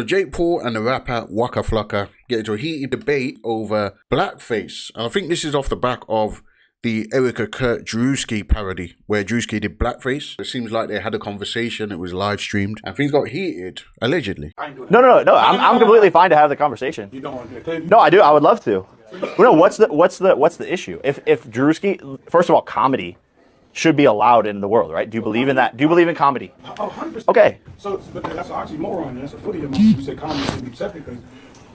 So Jake Paul and the rapper Waka Flocka get into a heated debate over blackface. And I think this is off the back of the Erica Kurt Drewski parody, where Drewski did blackface. It seems like they had a conversation, it was live streamed, and things got heated, allegedly. No. I'm completely fine to have the conversation. You don't want to? No, I do. I would love to. No, what's the issue? If Drewski, first of all, comedy should be allowed in the world, right? Do you believe in that? Do you believe in comedy? Oh, 100%. Okay. So, but that's an oxymoron. That's a footy of mine. You say comedy should be accepted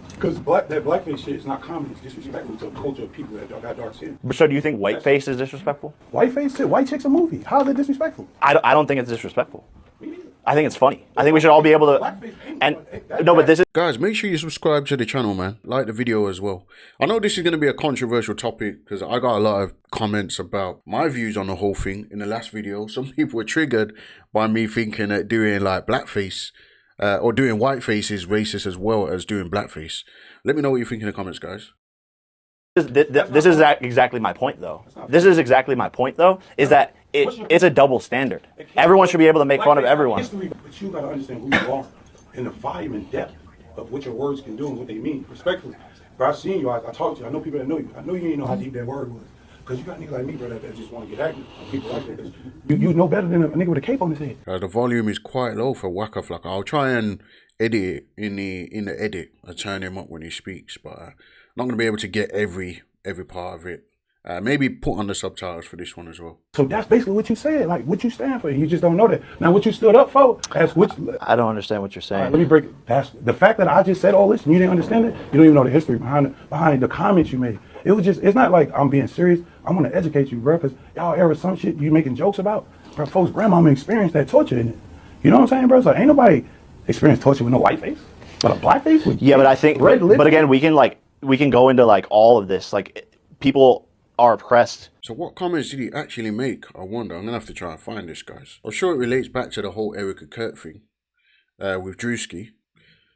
because that blackface shit is not comedy. It's disrespectful to the culture of people that got dark skin. So do you think whiteface is disrespectful? Whiteface too. White chick's a movie. How is it disrespectful? I don't think it's disrespectful. I think it's funny. I think we should all be able to. And no, but this is. Guys, make sure you subscribe to the channel, man. Like the video as well. I know this is going to be a controversial topic because I got a lot of comments about my views on the whole thing in the last video. Some people were triggered by me thinking that doing like blackface or doing whiteface is racist as well as doing blackface. Let me know what you think in the comments, guys. This is exactly my point, though. This is exactly my point, though, is that it's a double standard. Everyone should be able to make fun of everyone. History, but you got to understand who you are and the volume and depth of what your words can do and what they mean, respectfully. But I've seen you, I talked to you, I know people that know you. I know you ain't know how deep that word was. Because you got niggas like me, bro, that just want to get active. People like that. You know better than a nigga with a cape on his head. The volume is quite low for Waka Flocka. I'll try and edit it in the edit. I turn him up when he speaks, but I'm not going to be able to get every part of it. Maybe put on the subtitles for this one as well. So that's basically what you said, like what you stand for. You just don't know that. Now, what you stood up for, that's which. I don't understand what you're saying. Right, let me break it. That's the fact that I just said all this and you didn't understand it. You don't even know the history behind the comments you made. It was just. It's not like I'm being serious. I want to educate you, bro, because y'all ever some shit you making jokes about, bro. Folks' grandmama experienced that torture in it. You know what I'm saying, bro? So ain't nobody experienced torture with no white face, but a black face with. Yeah, but I think. But again, we can go into like all of this. Like people are oppressed. So what comments did he actually make? I wonder. I'm going to have to try and find this, guys. I'm sure it relates back to the whole Erica Kurt thing with Drewski.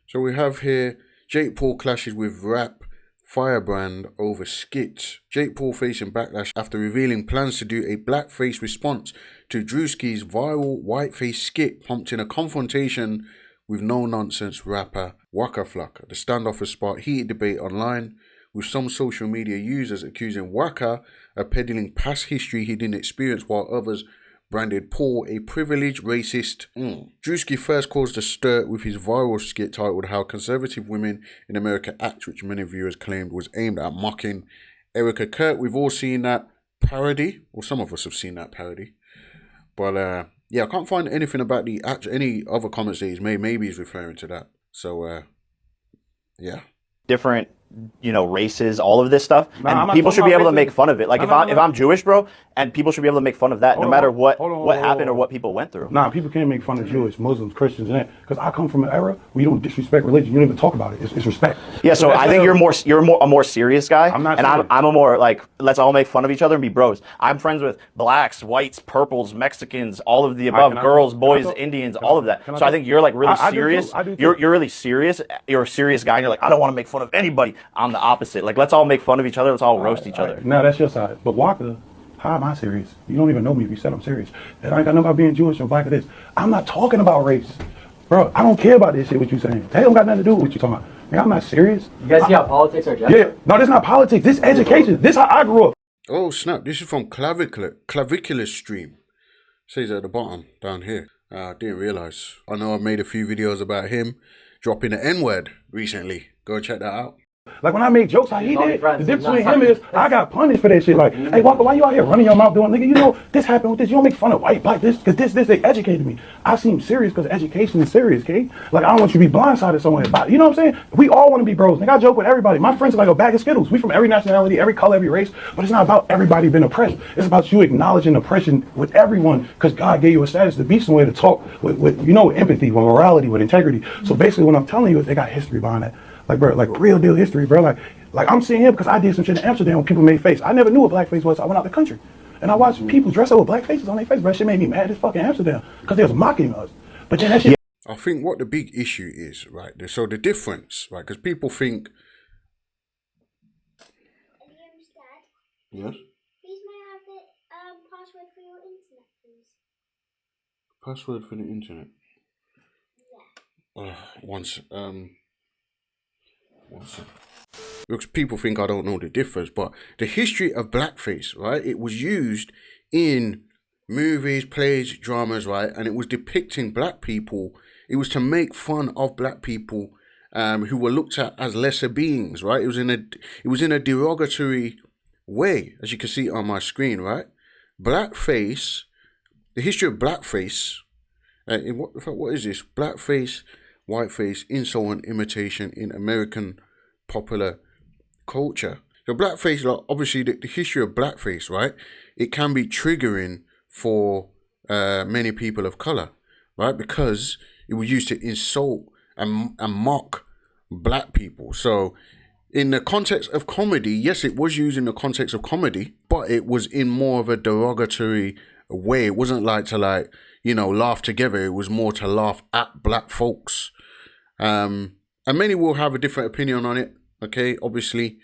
So we have here, Jake Paul clashes with rap firebrand over skit. Jake Paul facing backlash after revealing plans to do a blackface response to Drewski's viral whiteface skit, prompting a confrontation with no-nonsense rapper Waka Flocka. The standoff has sparked heated debate online, with some social media users accusing Waka of peddling past history he didn't experience, while others branded Paul a privileged racist. Drewski first caused a stir with his viral skit titled How Conservative Women in America Act, which many viewers claimed was aimed at mocking Erica Kurt. We've all seen that parody, or some of us have seen that parody. But yeah, I can't find anything about any other comments that he's made. Maybe he's referring to that. So yeah. Different, races, all of this stuff, and people should be able to make fun of it. Like if I'm Jewish, bro, and people should be able to make fun of that, no matter what happened or what people went through. Nah, people can't make fun of Jewish, Muslims, Christians, and that, because I come from an era where you don't disrespect religion. You don't even talk about it. It's respect. Yeah, so I think you're a more serious guy, I'm a more like, let's all make fun of each other and be bros. I'm friends with blacks, whites, purples, Mexicans, all of the above, girls, boys, Indians, all of that. So I think you're like really serious. You're really serious. You're a serious guy, and you're like, I don't want to make fun of anybody. I'm the opposite. Like, let's all make fun of each other. Let's all roast each other. Now that's your side. But Waka, how am I serious? You don't even know me if you said I'm serious. And I ain't got nothing about being Jewish or black or this. I'm not talking about race. Bro, I don't care about this shit, what you saying. That don't got nothing to do with what you talking about. Man, I'm not serious. You guys see how politics are just? Yeah. No, this is not politics. This is education. This is how I grew up. Oh, snap. This is from Clavicular Stream. Says at the bottom, down here. I didn't realize. I know I've made a few videos about him dropping the N-word recently. Go check that out. Like when I make jokes how he did, the difference between him is I got punished for that shit. Like, hey, Waka, why you out here running your mouth doing, nigga, this happened with this. You don't make fun of white, black, this, because this, they educated me. I seem serious because education is serious, okay? Like, I don't want you to be blindsided somewhere about it. You know what I'm saying? We all want to be bros. Nigga, I joke with everybody. My friends are like a bag of Skittles. We from every nationality, every color, every race. But it's not about everybody being oppressed. It's about you acknowledging oppression with everyone because God gave you a status to be somewhere to talk with empathy, with morality, with integrity. So basically what I'm telling you is they got history behind that. Like, bro, like real deal history, bro. Like I'm seeing him because I did some shit in Amsterdam when people made face. I never knew what blackface was. So I went out the country. And I watched people dress up with black faces on their face, bro. That shit made me mad as fucking Amsterdam because they was mocking us. But then that shit... I think what the big issue is, right? So the difference, right? Because people think... Yes? Please may I have the password for your internet, please? Password for the internet? once because people think I don't know the difference, but the history of blackface, right? It was used in movies, plays, dramas, right? And it was depicting black people. It was to make fun of black people who were looked at as lesser beings, right? It was in a derogatory way, as you can see on my screen, right? Blackface, the history of blackface. What is this? Blackface, whiteface, insult and imitation in American popular culture. So blackface, like, obviously the history of blackface, right? It can be triggering for many people of color, right? Because it was used to insult and mock black people. So in the context of comedy, yes, it was used in the context of comedy, but it was in more of a derogatory way. It wasn't like to laugh together. It was more to laugh at black folks. And many will have a different opinion on it. Okay, obviously.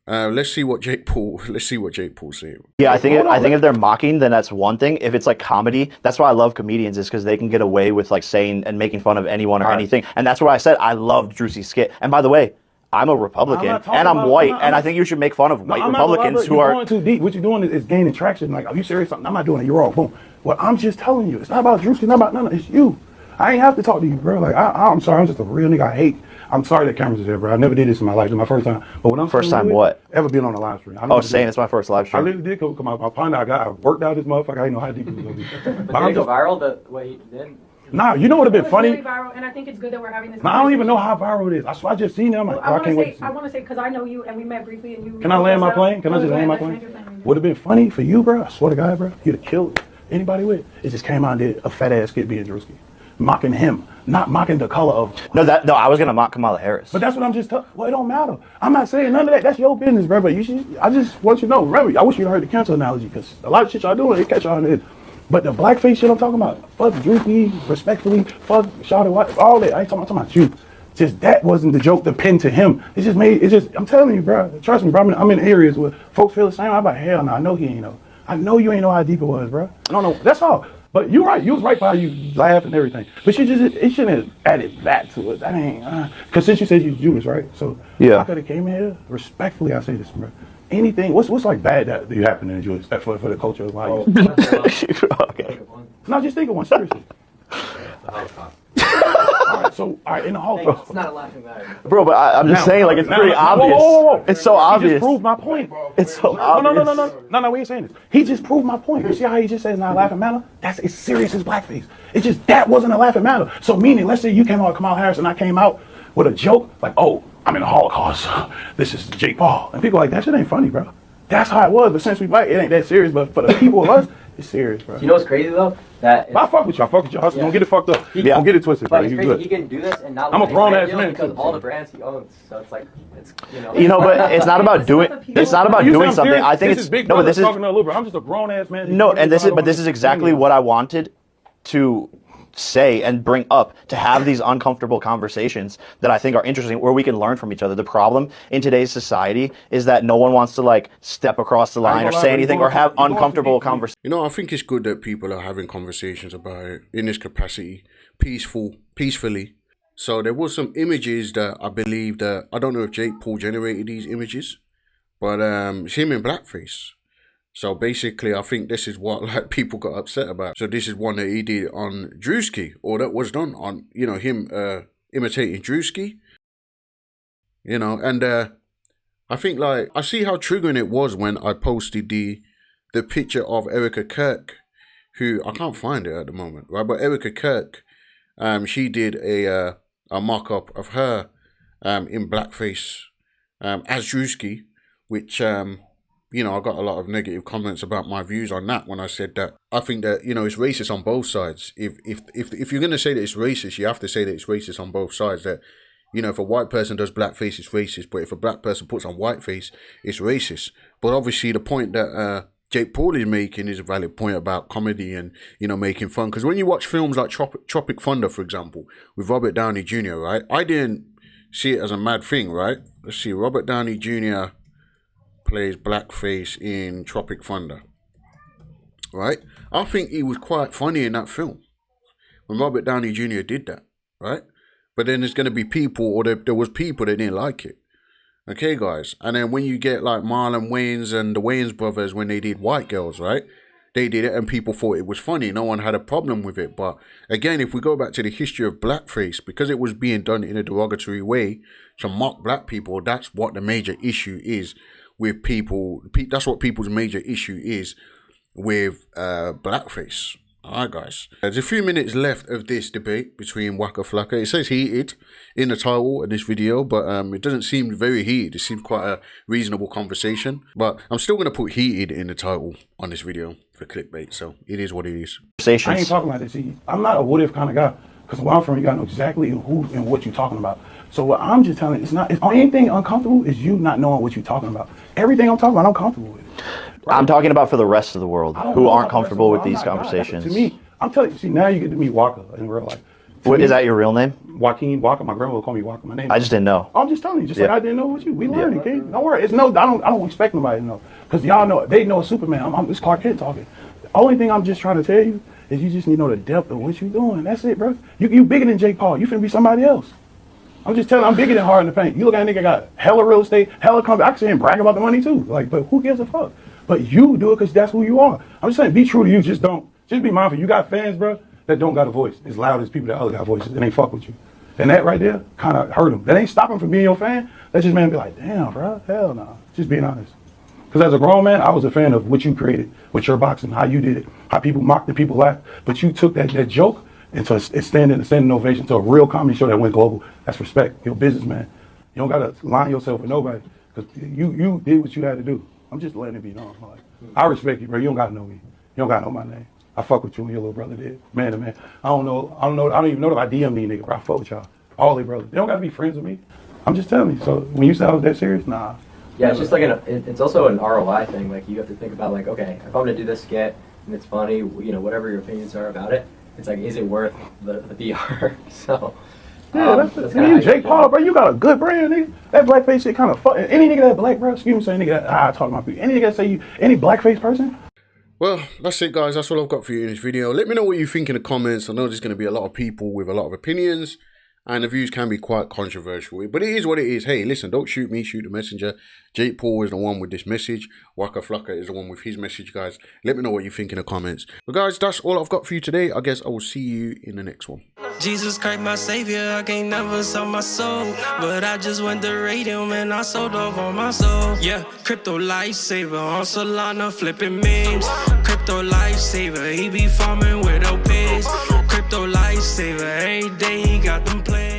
Let's see what Jake Paul said. Yeah, I think if they're mocking, then that's one thing. If it's like comedy, that's why I love comedians, is because they can get away with like saying and making fun of anyone or anything. And that's why I said I loved Drewski's skit. And by the way, I'm a Republican and I'm white, and I think you should make fun of white Republicans who are going too deep. What you're doing is gaining traction. Like, are you serious? I'm not doing it. You're wrong. Boom. Well, I'm just telling you, it's not about Drewski. It's not about none of it. It's you. I ain't have to talk to you, bro. Like, I'm sorry. I'm just a real nigga. I'm sorry that cameras is there, bro. I never did this in my life. It's my first time. But when I'm first time, what? Ever been on a live stream? Saying it's my first live stream. I literally did come my partner. I worked out this motherfucker. I didn't know how deep it was gonna be. But did it go viral the way he did? Nah, you know what would have been funny? Really viral, and I think it's good that we're having this. Nah, I don't even know how viral it is. I just seen it. I'm like, I can't wait to see. I want to say, because I know you, and we met briefly, and you. Can I land my plane? Can I just land my plane? Would have been funny for you, bro. I swear to God, bro. You'd have killed anybody with it. It just came out and did a fat ass skit being Drewski. Mocking him, not mocking the color of. No, I was gonna mock Kamala Harris. But that's what I'm just telling. Well, it don't matter. I'm not saying none of that. That's your business, bro. But I just want you to know. Remember, I wish you'd heard the cancer analogy, because a lot of shit y'all doing, it catch y'all in the head. But the blackface shit I'm talking about, fuck Drewski, respectfully, fuck Shawty White, all that. I ain't talking about you. Just that wasn't the joke, the pin to him. I'm telling you, bro. Trust me, bro. I'm in areas where folks feel the same. I'm like, hell no, I know he ain't know. I know you ain't know how deep it was, bro. I don't know. That's all. But you're right. You was right by you laugh and everything. But it shouldn't have added that to it. That ain't, because since you said you're Jewish, right? So yeah, I could have came in here, respectfully, I say this, bro. Anything, what's like bad that you happen in Jewish for the culture of life? Okay. No, just think of one, seriously. All right, in the Holocaust. It's not a laughing matter. Bro, but I'm just saying, like, it's pretty obvious. Whoa. It's so obvious. He just proved my point. It's so obvious. No, we ain't saying this. He just proved my point. You see how he just says not a laughing matter? That's as serious as blackface. It's just, that wasn't a laughing matter. So meaning, let's say you came out with Kamala Harris and I came out with a joke, like, oh, I'm in the Holocaust. This is Jake Paul. And people are like, that shit ain't funny, bro. That's how it was. But since we black, it ain't that serious. But for the people of us, it's serious, bro. You know what's crazy though? But I fuck with you. I fuck with you. Hustle. Yeah. Don't get it fucked up. Don't get it twisted, bro. But it's You crazy. good. He can do this and not. I'm a grown-ass man, because too. of all the brands he owns. So it's like, But it's not about doing. It's not about doing something. I think this it's is big. no, but this is talking to a little bit. I'm just a grown ass man. no, and this is exactly what I wanted to say and bring up, to have these uncomfortable conversations that I think are interesting, where we can learn from each other. The problem in today's society is that no one wants to like step across the line or say anything or have uncomfortable conversations. You know, I think it's good that people are having conversations about it in this capacity, peacefully. So there was some images that I believe that, I don't know if Jake Paul generated these images, but it's him in blackface. So basically, I think this is what like people got upset about. So this is one that he did on Drewski, or that was done on, him imitating Drewski. And I think like, I see how triggering it was when I posted the picture of Erica Kirk, who, I can't find it at the moment, right? But Erica Kirk, she did a mock-up of her in blackface as Drewski, which... I got a lot of negative comments about my views on that when I said that I think that, it's racist on both sides. If you're going to say that it's racist, you have to say that it's racist on both sides. That, if a white person does blackface, it's racist. But if a black person puts on whiteface, it's racist. But obviously the point that Jake Paul is making is a valid point about comedy and, making fun. Because when you watch films like Tropic Thunder, for example, with Robert Downey Jr., right? I didn't see it as a mad thing, right? Let's see, Robert Downey Jr. plays blackface in Tropic Thunder, right? I think he was quite funny in that film when Robert Downey Jr. did that, right? but then there's going to be people, or there was people that didn't like it. Okay, guys. And then when you get like Marlon Wayans and the Wayans brothers, when they did White Girls, right? They did it and people thought it was funny. No one had a problem with it. But again, if we go back to the history of blackface, because it was being done in a derogatory way to mock black people, that's what the major issue is with people. That's what people's major issue is with blackface. Alright, guys. There's a few minutes left of this debate between Waka Flocka. It says heated in the title of this video, but it doesn't seem very heated. It seems quite a reasonable conversation. But I'm still going to put heated in the title on this video for clickbait, so it is what it is. I ain't talking about this. See, I'm not a what if kind of guy, because where I'm from, you got to know exactly who and what you're talking about. So what I'm just telling you, it's not, if anything uncomfortable is you not knowing what you're talking about. Everything I'm talking about, I'm comfortable with. Right? I'm talking about for the rest of the world who aren't comfortable with these conversations. To me, I'm telling you, see, now you get to meet Waka in real life. Is that your real name? Joaquin Waka. My grandma would call me Waka. My name. I just didn't know. I'm just telling you, just like I didn't know what you. We learned it, kid. Don't worry. It's no. I don't expect nobody to know, because y'all know. They know Superman. It's Clark Kent talking. The only thing I'm just trying to tell you is you just need to know the depth of what you're doing. That's it, bro. You bigger than Jake Paul. You finna be somebody else. I'm just telling you, I'm bigger than Hard in the Paint. You look at a nigga got hella real estate, hella company. I can see him brag about the money too. Like, but who gives a fuck? But you do it because that's who you are. I'm just saying, be true to you. Just be mindful. You got fans, bro, that don't got a voice as loud as people that other got voices. That ain't fuck with you. And that right there kind of hurt them. That ain't stopping from being your fan. That just made him be like, damn, bro, hell no. Just being honest. Because as a grown man, I was a fan of what you created with your boxing, how you did it, how people mocked and people laughed. But you took that joke into a standing ovation to a real comedy show that went global. That's respect. You're a businessman. You don't got to line yourself with nobody, because you did what you had to do. I'm just letting it be known. Like, I respect you, bro. You don't got to know me. You don't got to know my name. I fuck with you and your little brother did. Man to man. I don't even know if I DM these niggas, bro. I fuck with y'all. All they brothers. They don't got to be friends with me. I'm just telling you. So when you say I was that serious, nah. Yeah, it's just like it's also an ROI thing. Like, you have to think about, like, okay, if I'm gonna do this skit and it's funny, you know, whatever your opinions are about it, it's like, is it worth the PR? So yeah, that's you, Jake Paul, bro. You got a good brand, nigga. That blackface shit kind of fuck. Any nigga that black, bro. Excuse me, say nigga that I talk about people. Any nigga that say you, any blackface person. Well, that's it, guys. That's all I've got for you in this video. Let me know what you think in the comments. I know there's going to be a lot of people with a lot of opinions, and the views can be quite controversial. But it is what it is. Hey, listen, don't shoot me, shoot the messenger. Jake Paul is the one with this message. Waka Flocka is the one with his message, guys. Let me know what you think in the comments. But guys, that's all I've got for you today. I guess I will see you in the next one. Jesus Christ, my savior, I can't never sell my soul. But I just went to radium and I sold off on my soul. Yeah, crypto lifesaver on Solana flipping memes. Crypto lifesaver, he be farming with LPs. Crypto lifesaver, every day he got them plays.